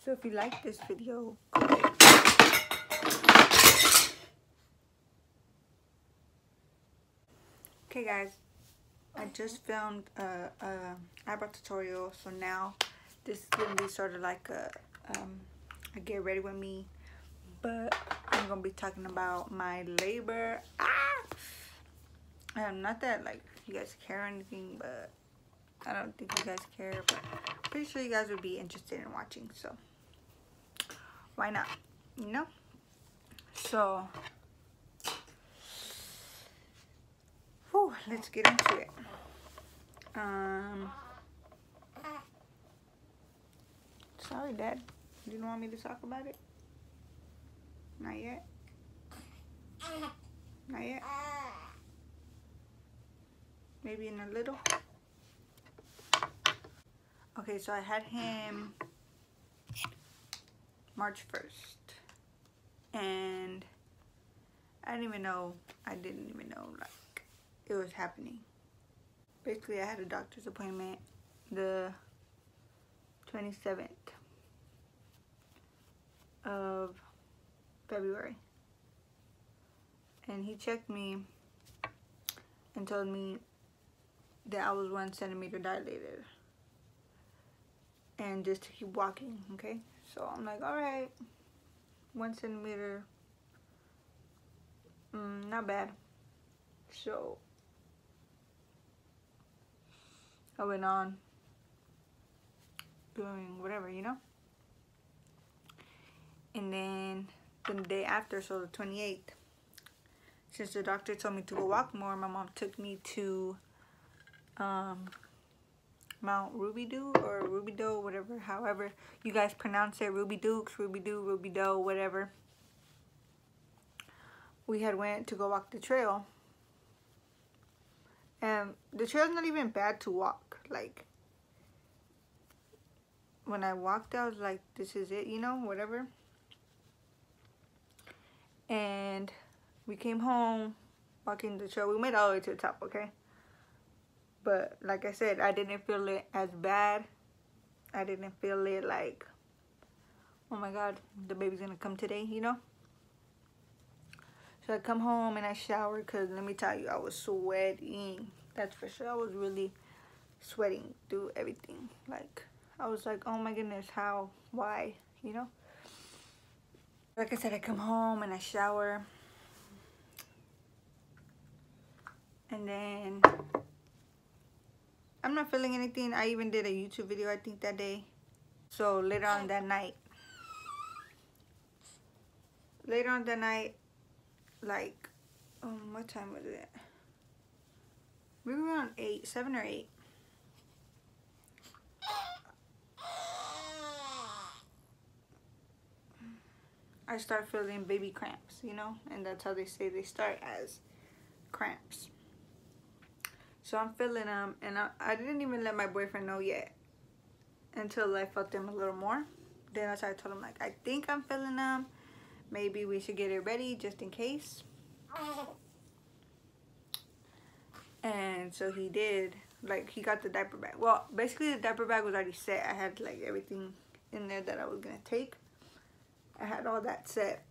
So if you like this video, okay guys, I just filmed a eyebrow tutorial, so now this is gonna be sort of like a get ready with me, but I'm gonna be talking about my labor. Not that like you guys care or anything, but I don't think you guys care, but I'm pretty sure you guys would be interested in watching, so why not, you know? So whew, let's get into it. Sorry, Dad. You didn't want me to talk about it? Not yet? Not yet? Maybe in a little? Okay, so I had him March 1st. And I didn't even know like it was happening. Basically, I had a doctor's appointment the 27th of February, and he checked me and told me that I was 1 centimeter dilated and just to keep walking. Okay, so I'm like, all right, 1 centimeter, not bad. So I went on doing whatever, you know. And then the day after, so the 28th, since the doctor told me to go walk more, my mom took me to Mount Ruby-Doo or Ruby-Doe, whatever, however you guys pronounce it, Ruby-Dukes, Ruby-Doo, Ruby-Doe, whatever. We had went to go walk the trail, and the trail's not even bad to walk. Like, when I walked, I was like, this is it, you know, whatever. And we came home walking the trail. We made it all the way to the top, okay? But like I said, I didn't feel it as bad. I didn't feel it like, oh my God, the baby's gonna come today, you know? So I come home and I shower, because let me tell you, I was sweating. That's for sure. I was really sweating through everything. Like, I was like, oh my goodness, how, why, you know? Like I said, I come home and I shower. And then I'm not feeling anything. I even did a YouTube video, I think, that day. So later on that night, like, what time was it? Maybe around 7 or 8. I start feeling baby cramps, you know, and that's how they say they start, as cramps. So I'm feeling them, and I didn't even let my boyfriend know yet until I felt them a little more. Then I told him, like, I think I'm feeling them. Maybe we should get it ready just in case. And so he did. Like, he got the diaper bag. Well, basically the diaper bag was already set. I had like everything in there that I was gonna take. I had all that set.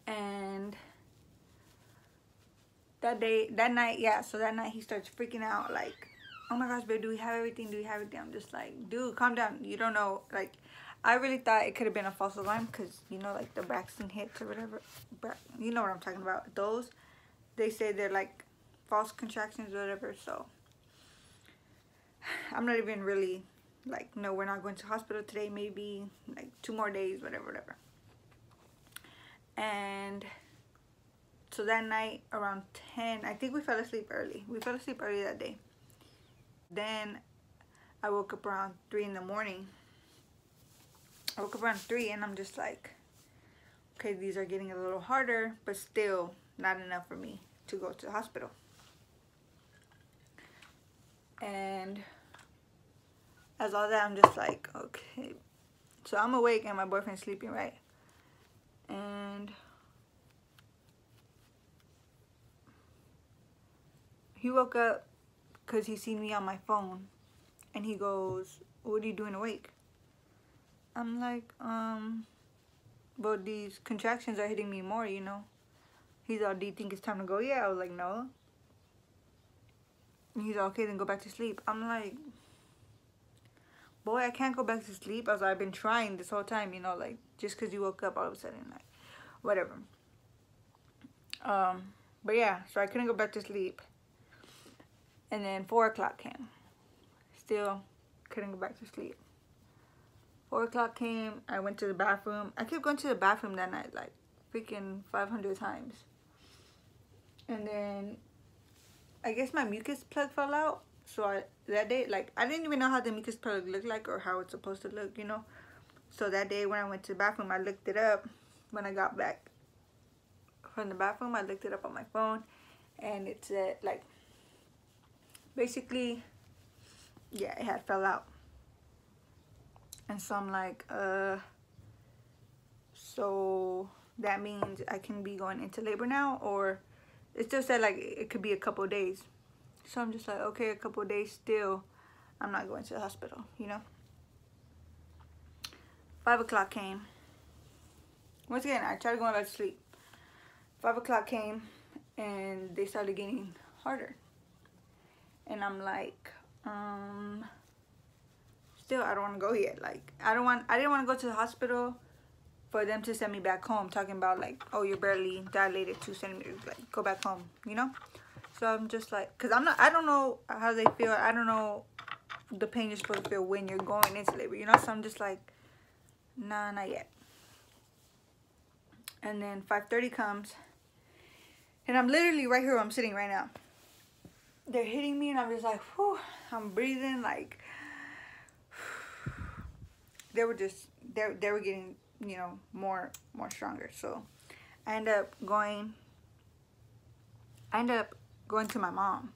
And that night, he starts freaking out, like, oh my gosh, babe, do we have everything? Do we have everything? I'm just like, dude, calm down. You don't know. Like, I really thought it could have been a false alarm, because, you know, like the Braxton hits or whatever. You know what I'm talking about. Those, they say they're like false contractions or whatever. So I'm not even really like, no, we're not going to hospital today. Maybe like 2 more days, whatever. And so that night around 10, I think we fell asleep early. We fell asleep early that day. Then I woke up around 3 in the morning. I woke up around 3 and I'm just like, okay, these are getting a little harder, but still not enough for me to go to the hospital. And as all that, I'm just like, okay. So I'm awake and my boyfriend's sleeping, right? And he woke up because he seen me on my phone. And he goes, what are you doing awake? I'm like, but these contractions are hitting me more, you know. He's all, do you think it's time to go yet? I was like, no. And he's all, okay, then go back to sleep. I'm like, boy, I can't go back to sleep. I was like, I've been trying this whole time, you know, like, just because you woke up all of a sudden, like, whatever. But yeah, so I couldn't go back to sleep. And then 4 o'clock came. Still couldn't go back to sleep. 4 o'clock came. I went to the bathroom. I kept going to the bathroom that night, like, freaking 500 times. And then I guess my mucus plug fell out. So that day, like, I didn't even know how the mucus plug looked like or how it's supposed to look, you know. So that day when I went to the bathroom, I looked it up. When I got back from the bathroom, I looked it up on my phone. And it said, like, basically, yeah, it had fell out. And so I'm like, so that means I can be going into labor now? Or it still said, like, it could be a couple of days. So I'm just like, okay, a couple of days still, I'm not going to the hospital, you know? 5 o'clock came. Once again, I tried going back to sleep. 5 o'clock came, and they started getting harder. And I'm like, still, I don't want to go yet. Like, I didn't want to go to the hospital for them to send me back home, talking about, like, oh, you're barely dilated 2 centimeters. Like, go back home, you know? So I'm just like, because I don't know how they feel. I don't know the pain you're supposed to feel when you're going into labor, you know? So I'm just like, nah, not yet. And then 5:30 comes, and I'm literally right here where I'm sitting right now. They're hitting me, and I'm just like, whew, I'm breathing, like, they were getting, you know, more stronger. So I ended up going to my mom.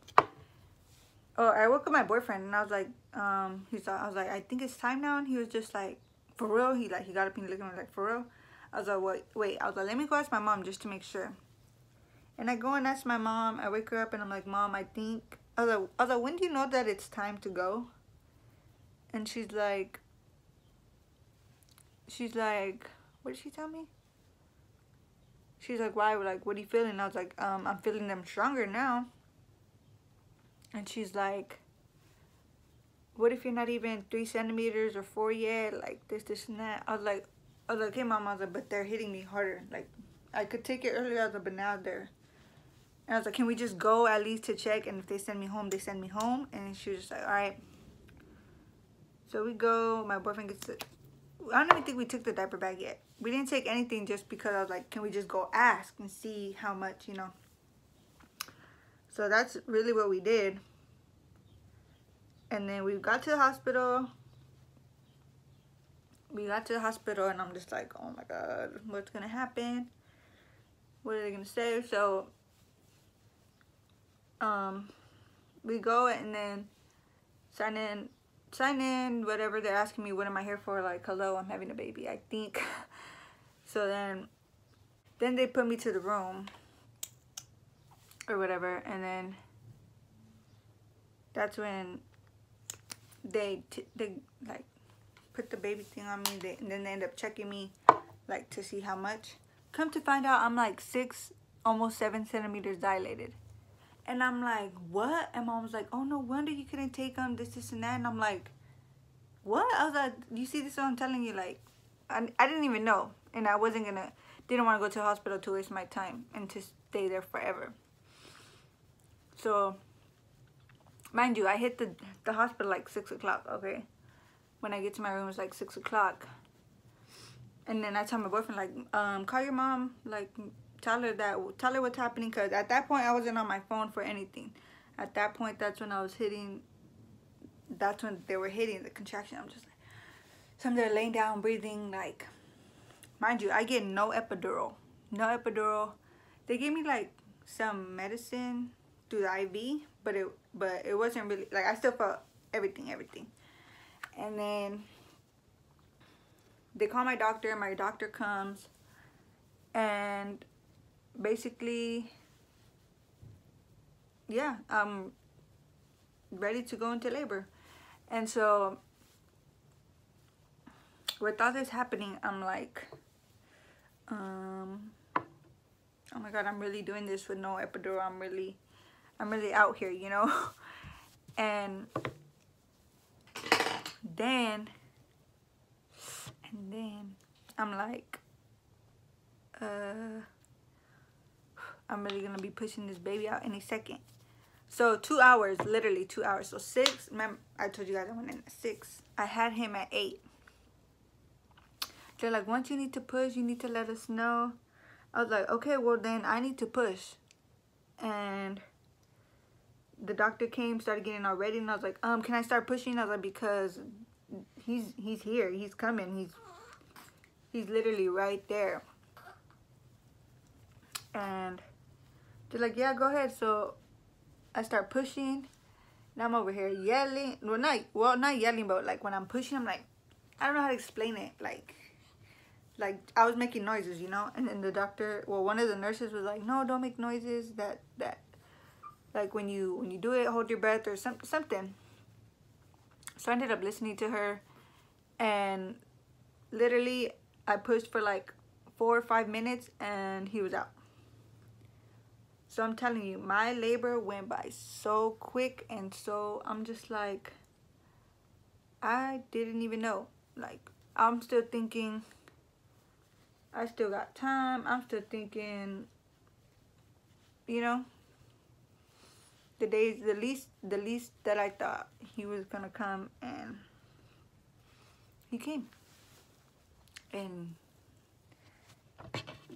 Oh, I woke up my boyfriend, and I was like, I was like, I think it's time now. And he was just like, for real? He got up and looked at me like, for real? I was like, wait. I was like, let me go ask my mom just to make sure. And I go and ask my mom. I wake her up, and I'm like, Mom, I think, I was like, when do you know that it's time to go? And she's like, what did she tell me? She's like, why? Like, what are you feeling? And I was like, I'm feeling them stronger now. And she's like, what if you're not even 3 centimeters or 4 yet? Like, this, and that. I was like, okay, Mom. I was like, but they're hitting me harder. Like, I could take it earlier, I was like, but now they're. And I was like, can we just go at least to check? And if they send me home, they send me home. And she was just like, all right. So we go. My boyfriend gets it. I don't even think we took the diaper bag yet. We didn't take anything just because I was like, can we just go ask and see how much, you know? So that's really what we did. And then we got to the hospital. And I'm just like, oh my God, what's going to happen? What are they going to say? So we go and then sign in, whatever. They're asking me, what am I here for? Like, hello, I'm having a baby, I think. So then they put me to the room or whatever, and then that's when they like put the baby thing on me. And then they end up checking me, like, to see how much. Come to find out, I'm like 6, almost 7 centimeters dilated. And I'm like, what? And Mom was like, oh, no wonder you couldn't take them, this, and that. And I'm like, what? I was like, you see, this is what I'm telling you. Like, I didn't even know. And I didn't want to go to the hospital to waste my time and to stay there forever. So, mind you, I hit the hospital like 6 o'clock, okay? When I get to my room, it's like 6 o'clock. And then I tell my boyfriend, like, call your mom, like, tell her what's happening, because at that point I wasn't on my phone for anything. At that point, that's when they were hitting the contraction. I'm just like, so I'm there laying down, breathing, like, mind you, I get no epidural. They gave me like some medicine through the IV, but it wasn't really, like, I still felt everything. And then they call my doctor comes, and basically, yeah, I'm ready to go into labor. And so with all this happening, I'm like, oh my God, I'm really doing this with no epidural. I'm really out here, you know. And then I'm like, I'm really gonna be pushing this baby out any second. So 2 hours, literally 2 hours. So 6, remember I told you guys I went in at 6. I had him at 8. They're like, once you need to push, you need to let us know. I was like, okay, well then I need to push. And the doctor came, started getting all ready, and I was like, can I start pushing? I was like, because he's here, he's coming, he's literally right there. And they're like, yeah, go ahead. So I start pushing, and I'm over here yelling. Well, not yelling, but like when I'm pushing, I'm like, I don't know how to explain it. Like I was making noises, you know. And then the doctor, well, one of the nurses was like, no, don't make noises. That like when you do it, hold your breath or something. So I ended up listening to her, and literally I pushed for like 4 or 5 minutes, and he was out. So I'm telling you, my labor went by so quick, and so I'm just like, I didn't even know. Like, I'm still thinking, I still got time. I'm still thinking, you know, the least that I thought he was gonna come, and he came. And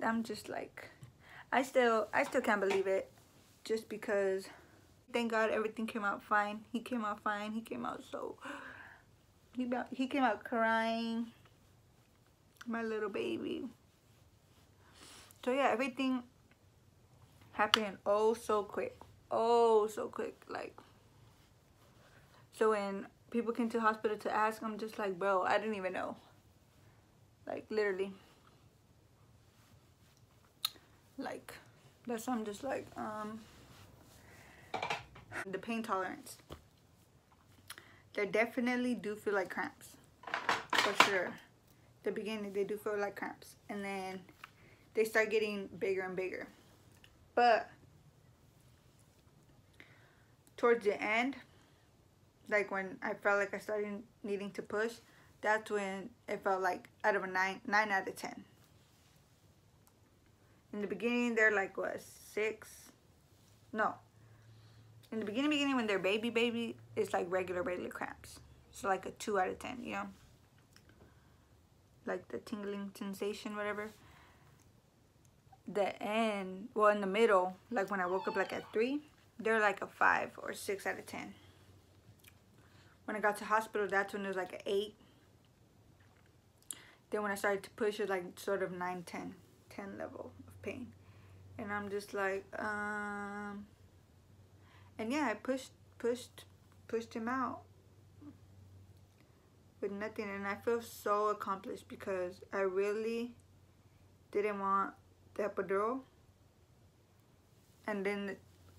I'm just like, I still can't believe it, just because, thank God everything came out fine. He came out fine. He came out he came out crying, my little baby. So yeah, everything happened oh so quick. Like, so when people came to the hospital to ask, I'm just like, bro, I didn't even know. Like, literally. Like, that's why I'm just like, the pain tolerance. They definitely do feel like cramps, for sure. The beginning, they do feel like cramps, and then they start getting bigger and bigger. But towards the end, like when I felt like I started needing to push, that's when it felt like out of a 9 out of 10. In the beginning, they're like, what, 6? No. In the beginning when they're baby, it's like regular cramps. So like a 2 out of 10, you know? Like the tingling sensation, whatever. The end, well, in the middle, like when I woke up like at 3, they're like a 5 or 6 out of 10. When I got to hospital, that's when it was like an 8. Then when I started to push, it was like sort of 9, 10 level of pain. And I'm just like, and yeah, I pushed him out with nothing, and I feel so accomplished because I really didn't want the epidural. And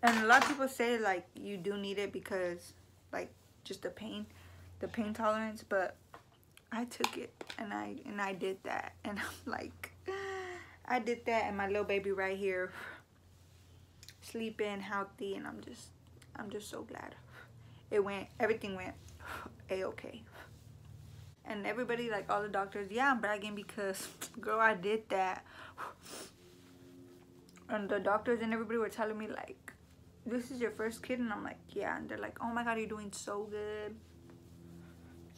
a lot of people say like you do need it because like just the pain tolerance, but I took it, and I did that, and I'm like, I did that, and my little baby right here sleeping healthy, and I'm just so glad everything went a-okay. And everybody, like all the doctors, yeah, I'm bragging because girl, I did that. And the doctors and everybody were telling me like, this is your first kid, and I'm like, yeah. And they're like, oh my God, you're doing so good.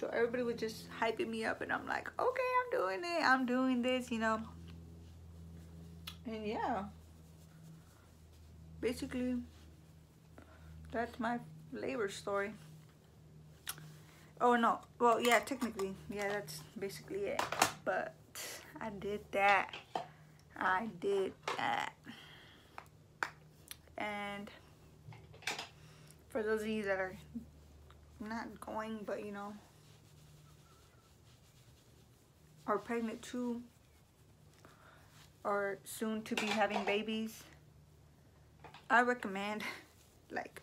So everybody was just hyping me up, and I'm like, okay, I'm doing it, I'm doing this, you know. And yeah, basically that's my labor story. Oh no, well, yeah, technically, yeah, that's basically it. But I did that. And for those of you that are not going, but you know, are pregnant too, or soon to be having babies, I recommend, like,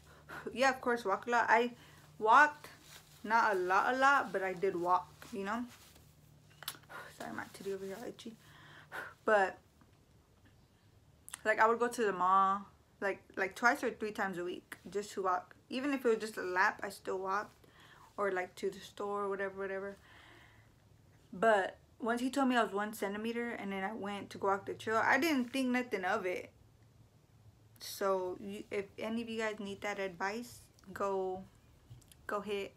yeah, of course, walk a lot. I walked Not a lot, but I did walk, you know. Sorry, my titty over here itchy. But like I would go to the mall like twice or 3 times a week just to walk. Even if it was just a lap, I still walked, or like to the store or whatever. But once he told me I was 1 centimeter, and then I went to go walk the trail, I didn't think nothing of it. So if any of you guys need that advice, go hit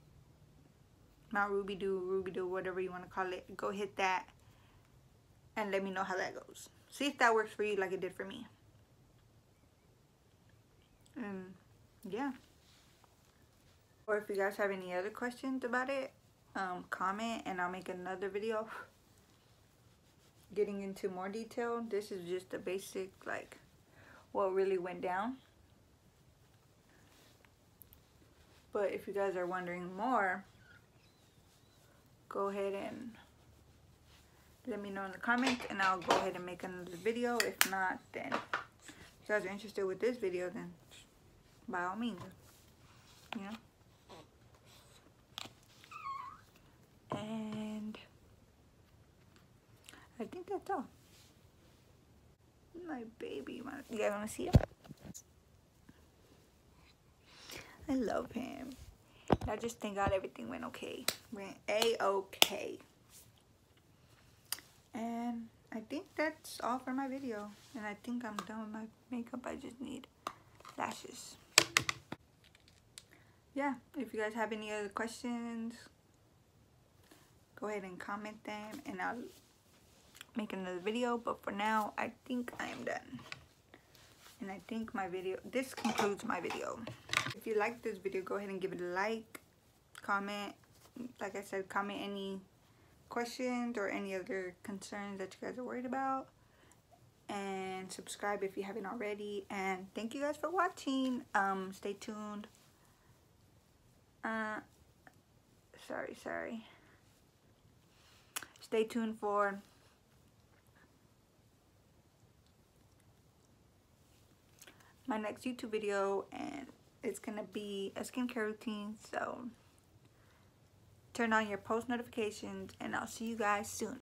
Mount Ruby Doo, whatever you want to call it. Go hit that and let me know how that goes. See if that works for you like it did for me. And yeah. Or if you guys have any other questions about it, comment and I'll make another video getting into more detail. This is just the basic, like what really went down. But if you guys are wondering more, go ahead and let me know in the comments and I'll go ahead and make another video. If not, then if you guys are interested with this video, then by all means, you know. And I think that's all. My baby, you guys want to see him? I love him. I just thank God everything went okay. Went A-okay. And I think that's all for my video. And I think I'm done with my makeup. I just need lashes. Yeah, if you guys have any other questions, go ahead and comment them and I'll make another video. But for now, I think I am done. And I think this concludes my video. If you like this video, go ahead and give it a like, comment. Like I said, comment any questions or any other concerns that you guys are worried about. And subscribe if you haven't already. And thank you guys for watching. Stay tuned. Sorry. Stay tuned for my next YouTube video, and it's gonna be a skincare routine, so turn on your post notifications and I'll see you guys soon.